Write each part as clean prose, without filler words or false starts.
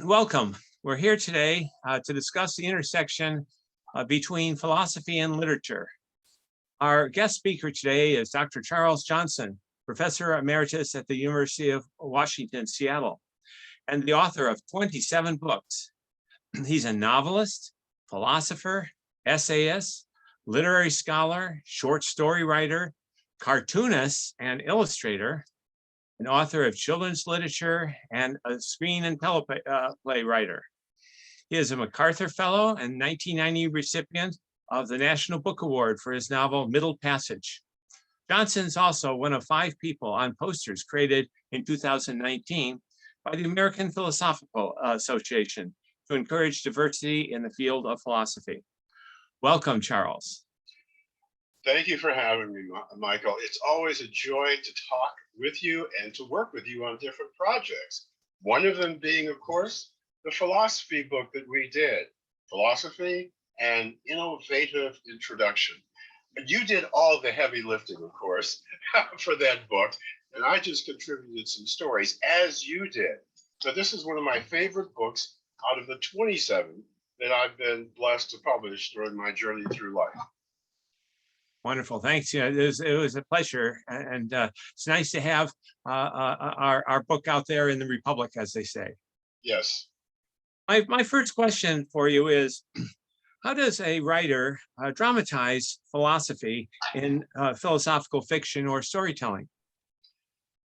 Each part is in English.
Welcome. We're here today to discuss the intersection between philosophy and literature. Our guest speaker today is Dr. Charles Johnson, Professor Emeritus at the University of Washington, Seattle, and the author of 27 books. He's a novelist, philosopher, essayist, literary scholar, short story writer, cartoonist, and illustrator, an author of children's literature, and a screen and teleplay writer. He is a MacArthur Fellow and 1990 recipient of the National Book Award for his novel Middle Passage. Johnson's also one of 5 people on posters created in 2019 by the American Philosophical Association to encourage diversity in the field of philosophy. Welcome, Charles. Thank you for having me, Michael. It's always a joy to talk with you and to work with you on different projects. One of them being, of course, the philosophy book that we did, Philosophy and Innovative Introduction. But you did all the heavy lifting, of course, for that book, and I just contributed some stories, as you did. So this is one of my favorite books out of the 27 that I've been blessed to publish during my journey through life. Wonderful, thanks. Yeah, it was a pleasure, and it's nice to have our book out there in the Republic, as they say. Yes. My first question for you is, how does a writer dramatize philosophy in philosophical fiction or storytelling?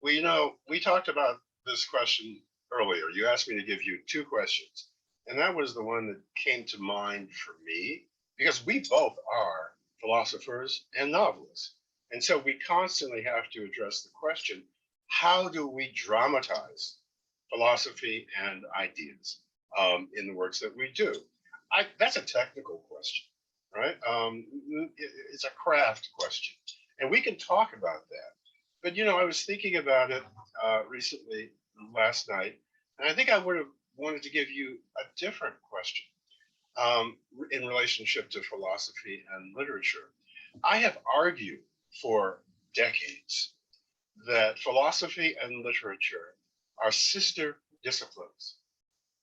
Well, we talked about this question earlier. You asked me to give you 2 questions, and that was the one that came to mind for me, because we both are philosophers and novelists. And so we constantly have to address the question, how do we dramatize philosophy and ideas in the works that we do? That's a technical question, right? It's a craft question. And we can talk about that. But, I was thinking about it recently, last night, and I think I would have wanted to give you a different question. In relationship to philosophy and literature. I have argued for decades that philosophy and literature are sister disciplines.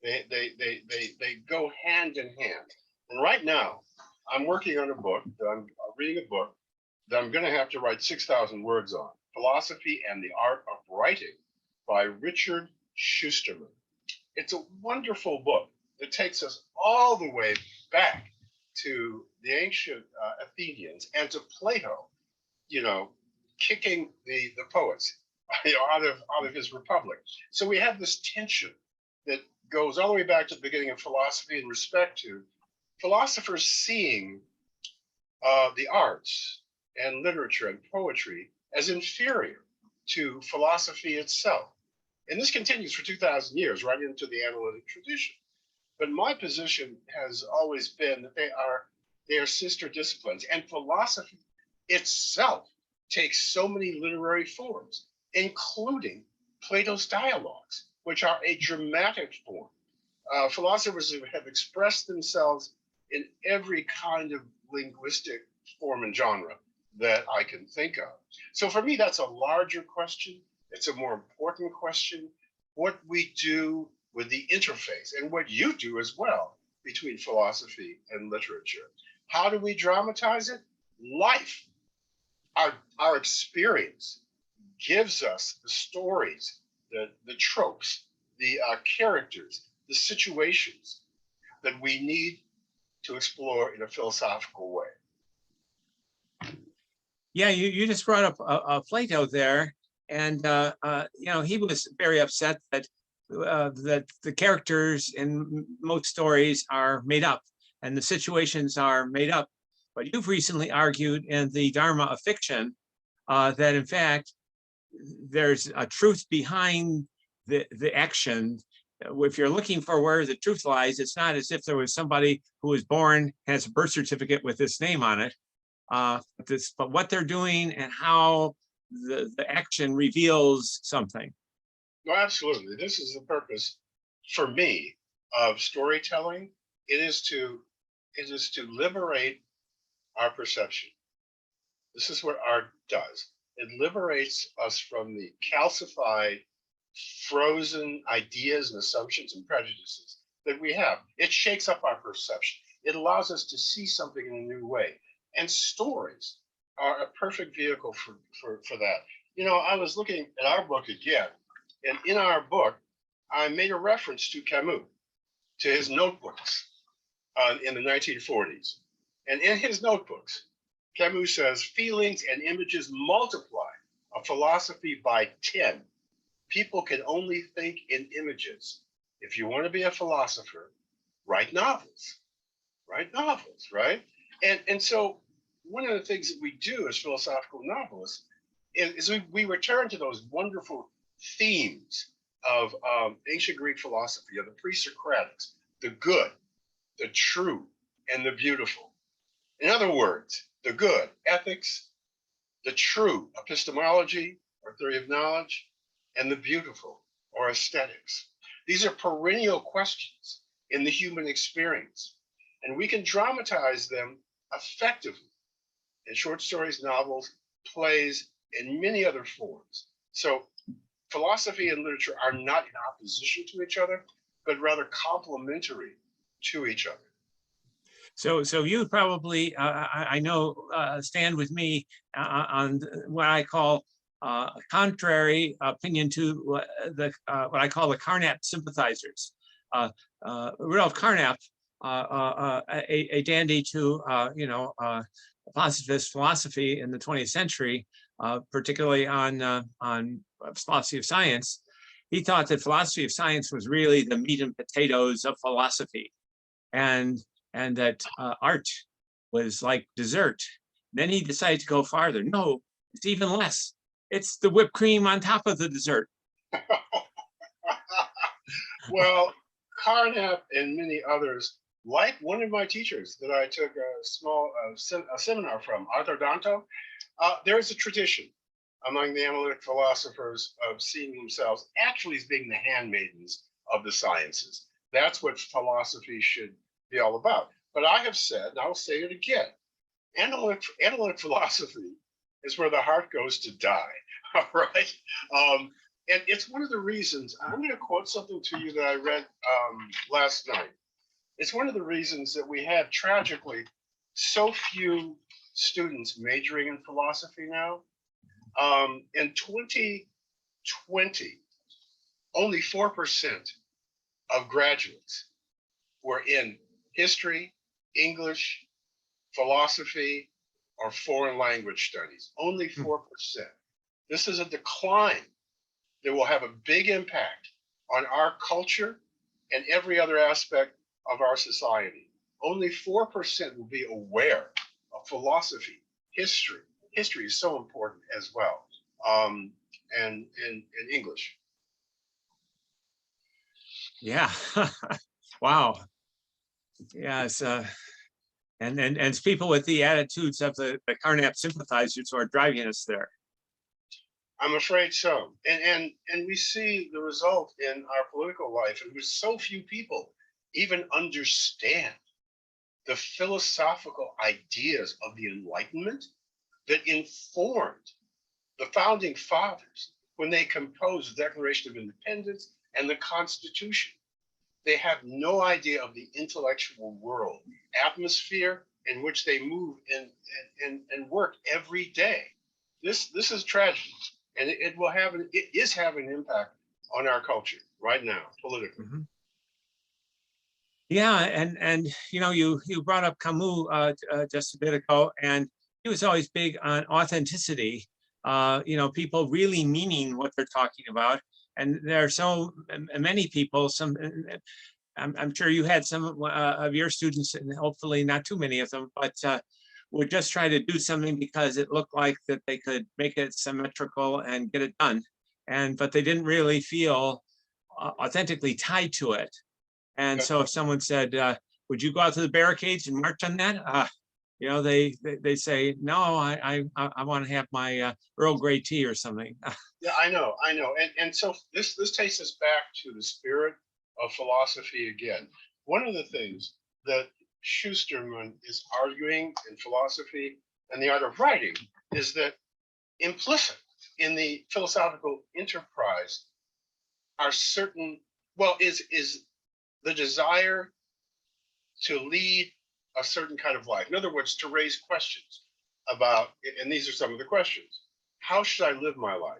They go hand in hand. And right now, I'm working on a book, I'm reading a book that I'm going to have to write 6,000 words on, Philosophy and the Art of Writing by Richard Schusterman. It's a wonderful book. It takes us all the way back to the ancient Athenians and to Plato, kicking the poets out of his republic. So we have this tension that goes all the way back to the beginning of philosophy in respect to philosophers seeing the arts and literature and poetry as inferior to philosophy itself. And this continues for 2,000 years, right into the analytic tradition. But my position has always been that they are sister disciplines, and philosophy itself takes so many literary forms, including Plato's dialogues, which are a dramatic form. Philosophers have expressed themselves in every kind of linguistic form and genre that I can think of. So for me, that's a larger question. It's a more important question. What we do with the interface, and what you do as well, between philosophy and literature. How do we dramatize it? Life, our experience gives us the stories, the tropes, the characters, the situations that we need to explore in a philosophical way. Yeah, you just brought up Plato there, and he was very upset that the characters in most stories are made up and the situations are made up. But you've recently argued in the Dharma of Fiction that in fact, there's a truth behind the action. If you're looking for where the truth lies, it's not as if there was somebody who was born, has a birth certificate with this name on it, but what they're doing and how the action reveals something. No, absolutely. This is the purpose for me of storytelling. It is to liberate our perception. This is what art does. It liberates us from the calcified frozen ideas and assumptions and prejudices that we have. It shakes up our perception. It allows us to see something in a new way. And stories are a perfect vehicle for that. You know, I was looking at our book again, and in our book, I made a reference to Camus, to his notebooks in the 1940s. And in his notebooks, Camus says, feelings and images multiply a philosophy by 10. People can only think in images. If you want to be a philosopher, write novels, right? And so one of the things that we do as philosophical novelists is we return to those wonderful themes of ancient Greek philosophy, of the pre-Socratics, the good, the true, and the beautiful. In other words, the good, ethics, the true, epistemology, or theory of knowledge, and the beautiful, or aesthetics. These are perennial questions in the human experience, and we can dramatize them effectively in short stories, novels, plays, and many other forms. So philosophy and literature are not in opposition to each other, but rather complementary to each other. So you probably, I know, stand with me on what I call contrary opinion to what I call the Carnap sympathizers. Rudolf Carnap, a dandy to positivist philosophy in the 20th century, particularly on philosophy of science. He thought that philosophy of science was really the meat and potatoes of philosophy, and that art was like dessert. Then he decided to go farther. No, it's even less. It's the whipped cream on top of the dessert. Well, Carnap and many others, like one of my teachers that I took a seminar from, Arthur Danto, there is a tradition among the analytic philosophers of seeing themselves actually as being the handmaidens of the sciences. That's what philosophy should be all about. But I have said, and I'll say it again, analytic philosophy is where the heart goes to die, all right? And it's one of the reasons, I'm going to quote something to you that I read last night. It's one of the reasons that we have, tragically, so few students majoring in philosophy now. In 2020, only 4% of graduates were in history, English, philosophy, or foreign language studies. Only 4%. This is a decline that will have a big impact on our culture and every other aspect of our society. Only 4% will be aware of philosophy, history. History is so important as well, and English. Yeah. Wow. Yes. And it's people with the attitudes of the Carnap sympathizers who are driving us there. I'm afraid so. And we see the result in our political life, in which so few people even understand the philosophical ideas of the Enlightenment that informed the founding fathers when they composed the Declaration of Independence and the Constitution. They have no idea of the intellectual world, atmosphere in which they move and work every day. This is tragedy, and it is having an impact on our culture right now, politically. Mm-hmm. Yeah, and you brought up Camus just a bit ago, and he was always big on authenticity. People really meaning what they're talking about. And there are so many people, I'm sure you had some of your students, and hopefully not too many of them, but would just try to do something because it looked like that they could make it symmetrical and get it done. But they didn't really feel authentically tied to it. And so if someone said, would you go out to the barricades and march on that? They say, no, I want to have my Earl Grey tea or something. Yeah, I know. And so this takes us back to the spirit of philosophy again. One of the things that Schusterman is arguing in philosophy and the art of writing is that implicit in the philosophical enterprise are certain, well, is the desire to lead a certain kind of life. In other words, to raise questions about, and these are some of the questions. How should I live my life?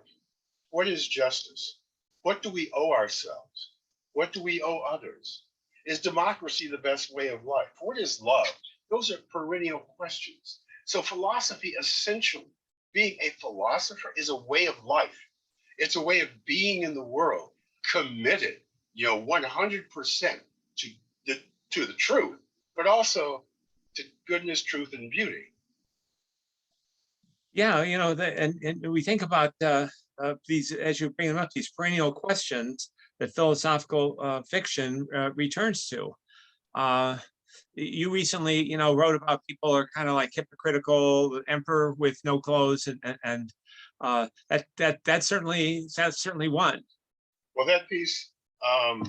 What is justice? What do we owe ourselves? What do we owe others? Is democracy the best way of life? What is love? Those are perennial questions. So philosophy, essentially, being a philosopher is a way of life. It's a way of being in the world, committed, 100% to to the truth, but also to goodness, truth, and beauty. Yeah, and we think about these, as you bring them up, these perennial questions that philosophical fiction returns to. You recently, wrote about people are kind of like hypocritical, the emperor with no clothes, and that's certainly one. Well, that piece uh,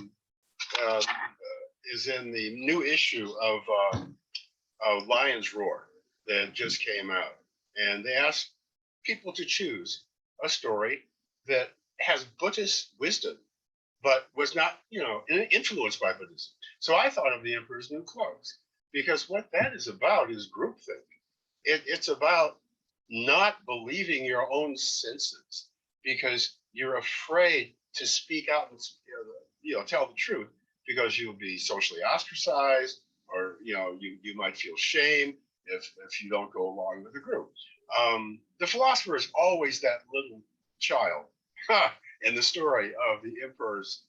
is in the new issue of Lion's Roar that just came out, and they asked people to choose a story that has Buddhist wisdom, but was not, influenced by Buddhism. So I thought of The Emperor's New Clothes, because what that is about is groupthink. It's about not believing your own senses because you're afraid to speak out and tell the truth because you'll be socially ostracized, or you might feel shame if you don't go along with the group. The philosopher is always that little child in the story of the Emperor's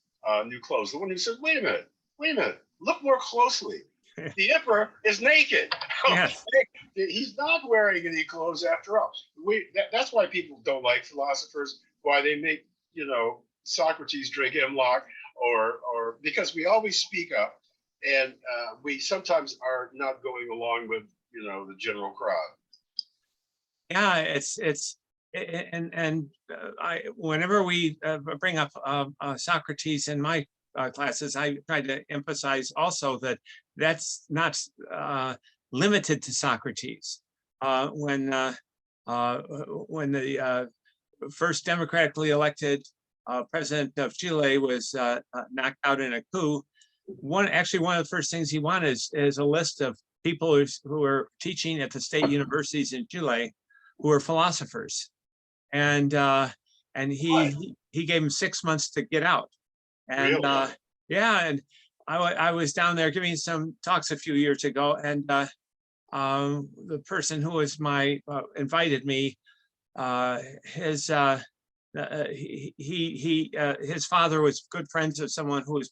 New Clothes, the one who said, wait a minute, look more closely. The emperor is naked. Yes. He's not wearing any clothes after all. That's why people don't like philosophers, why they make, Socrates drink hemlock, or because we always speak up, and we sometimes are not going along with, the general crowd. Yeah, and I, whenever we bring up Socrates in my classes, I try to emphasize also that that's not limited to Socrates. When the first democratically elected president of Chile was knocked out in a coup, one of the first things he wanted is a list of people who are teaching at the state universities in Chile who are philosophers, and he gave him 6 months to get out. And Really? yeah, and I was down there giving some talks a few years ago, and the person who was invited me, his father was good friends of someone who was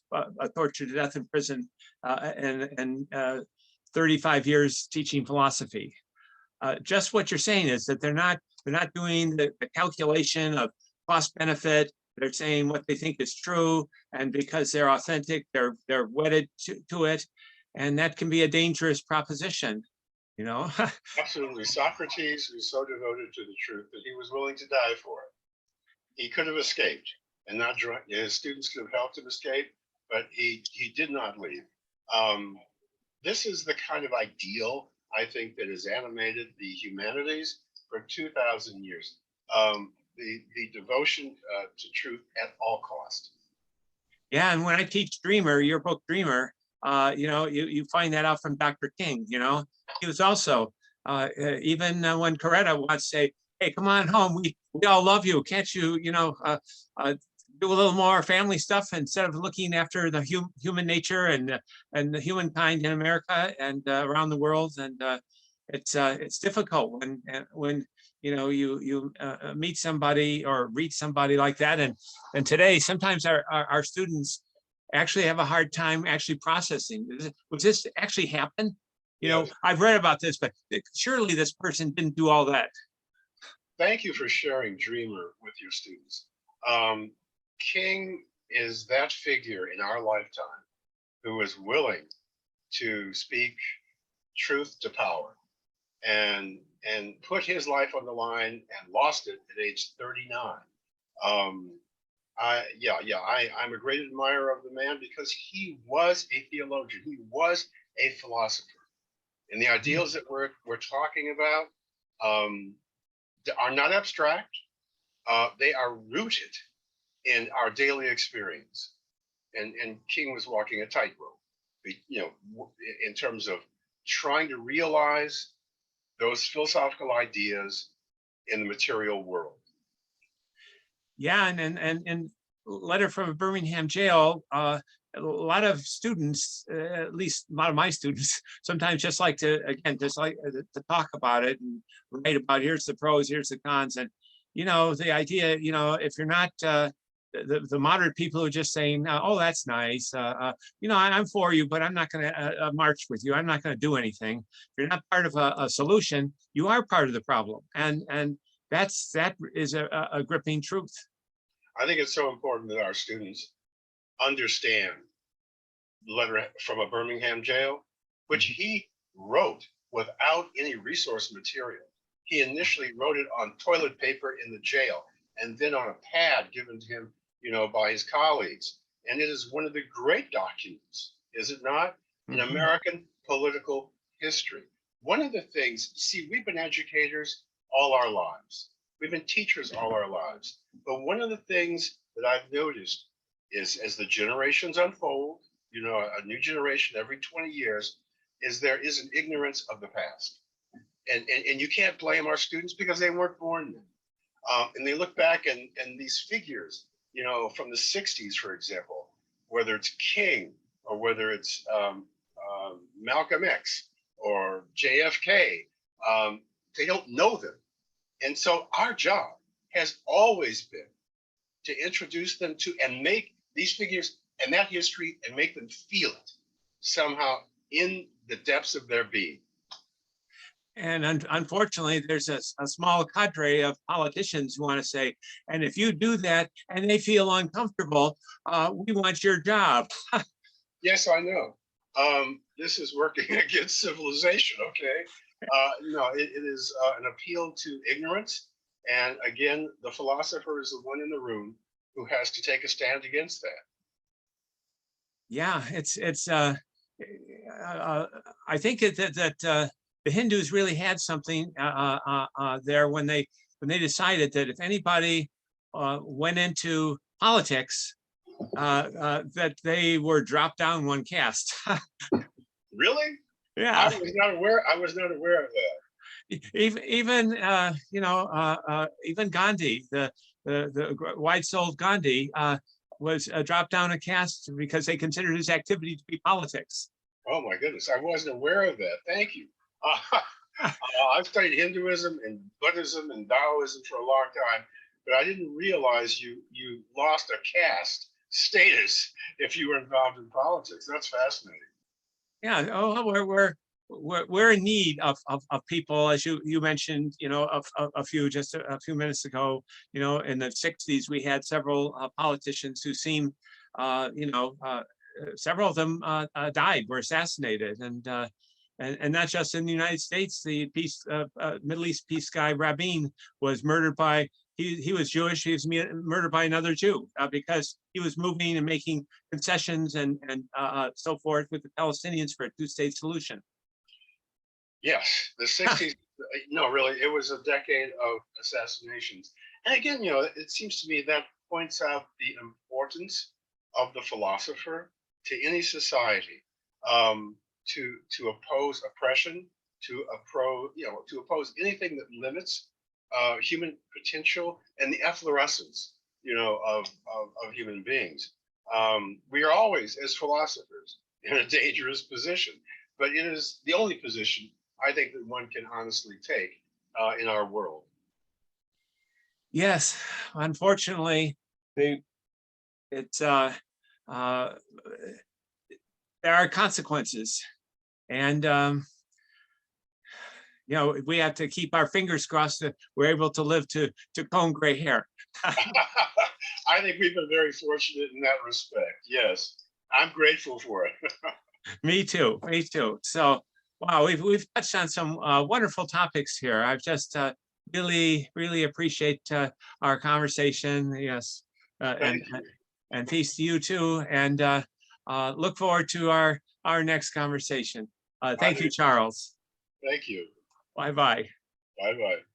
tortured to death in prison, and 35 years teaching philosophy. Just what you're saying is that they're not doing the calculation of cost benefit. They're saying what they think is true, and because they're authentic, they're wedded to it, and that can be a dangerous proposition. Absolutely. Socrates was so devoted to the truth that he was willing to die for it. He could have escaped and not joined. His students could have helped him escape, but he did not leave. This is the kind of ideal, I think, that has animated the humanities for 2,000 years. The devotion to truth at all costs. Yeah, and when I teach Dreamer, your book Dreamer, you find that out from Dr. King. He was also even when Coretta wants to say, "Hey, come on home. We all love you. Can't you, do a little more family stuff instead of looking after the human nature and the humankind in America and around the world?" And it's difficult when you meet somebody or read somebody like that, and today sometimes our students actually have a hard time actually processing. Was this actually happen? Yes. I've read about this, but surely this person didn't do all that. Thank you for sharing Dreamer with your students. King is that figure in our lifetime who is willing to speak truth to power and put his life on the line and lost it at age 39. I'm a great admirer of the man because he was a theologian. He was a philosopher. And the ideals that we're talking about are not abstract. They are rooted in our daily experience. And King was walking a tightrope, in terms of trying to realize those philosophical ideas in the material world. Yeah, and letter from a Birmingham jail. A lot of students, at least a lot of my students, sometimes just like to, again, just like to talk about it and write about, here's the pros, here's the cons. And, the idea, if you're not, the moderate people who are just saying, oh, that's nice. I'm for you, but I'm not going to march with you. I'm not going to do anything. If you're not part of a solution, you are part of the problem. And that is a gripping truth. I think it's so important that our students understand the letter from a Birmingham jail, which he wrote without any resource material. He initially wrote it on toilet paper in the jail and then on a pad given to him, by his colleagues. And it is one of the great documents, is it not, in American political history. One of the things, see, we've been educators all our lives. We've been teachers all our lives. But one of the things that I've noticed is as the generations unfold, a new generation every 20 years, is there is an ignorance of the past. And you can't blame our students because they weren't born then. And they look back and these figures, from the 60s, for example, whether it's King or whether it's Malcolm X or JFK, they don't know them. And so our job has always been to introduce them to and make these figures and that history and make them feel it somehow in the depths of their being. And unfortunately, there's a small cadre of politicians who want to say, and if you do that and they feel uncomfortable, we want your job. Yes, I know. This is working against civilization, okay? No, it is an appeal to ignorance. And again, the philosopher is the one in the room who has to take a stand against that. Yeah, it's I think that the Hindus really had something there when they decided that if anybody went into politics, that they were dropped down one caste. Really? Yeah. I was not aware of that. Even even Gandhi, the wide-souled Gandhi, was dropped down a caste because they considered his activity to be politics. Oh my goodness, I wasn't aware of that. Thank you. I've studied Hinduism and Buddhism and Taoism for a long time, but I didn't realize you lost a caste status if you were involved in politics. That's fascinating. Yeah. Oh, we're in need of people, as you mentioned, a few minutes ago. In the 60s, we had several politicians who seemed, several of them died, were assassinated, and not just in the United States. The Middle East peace guy Rabin was murdered by. He was Jewish. He was murdered by another Jew because he was moving and making concessions and so forth with the Palestinians for a two-state solution. Yes, the 60s. No, really, it was a decade of assassinations. And again, it seems to me that points out the importance of the philosopher to any society, to oppose oppression, to oppose anything that limits human potential and the efflorescence, of human beings. We are always, as philosophers, in a dangerous position, but it is the only position I think that one can honestly take in our world. Yes, unfortunately, there are consequences, and we have to keep our fingers crossed that we're able to live to comb gray hair. I think we've been very fortunate in that respect. Yes, I'm grateful for it. Me too. So, wow, we've touched on some wonderful topics here. I've just really appreciate our conversation. Yes, and peace to you too. And look forward to our next conversation. Thank you, Charles. Thank you. Bye-bye. Bye-bye.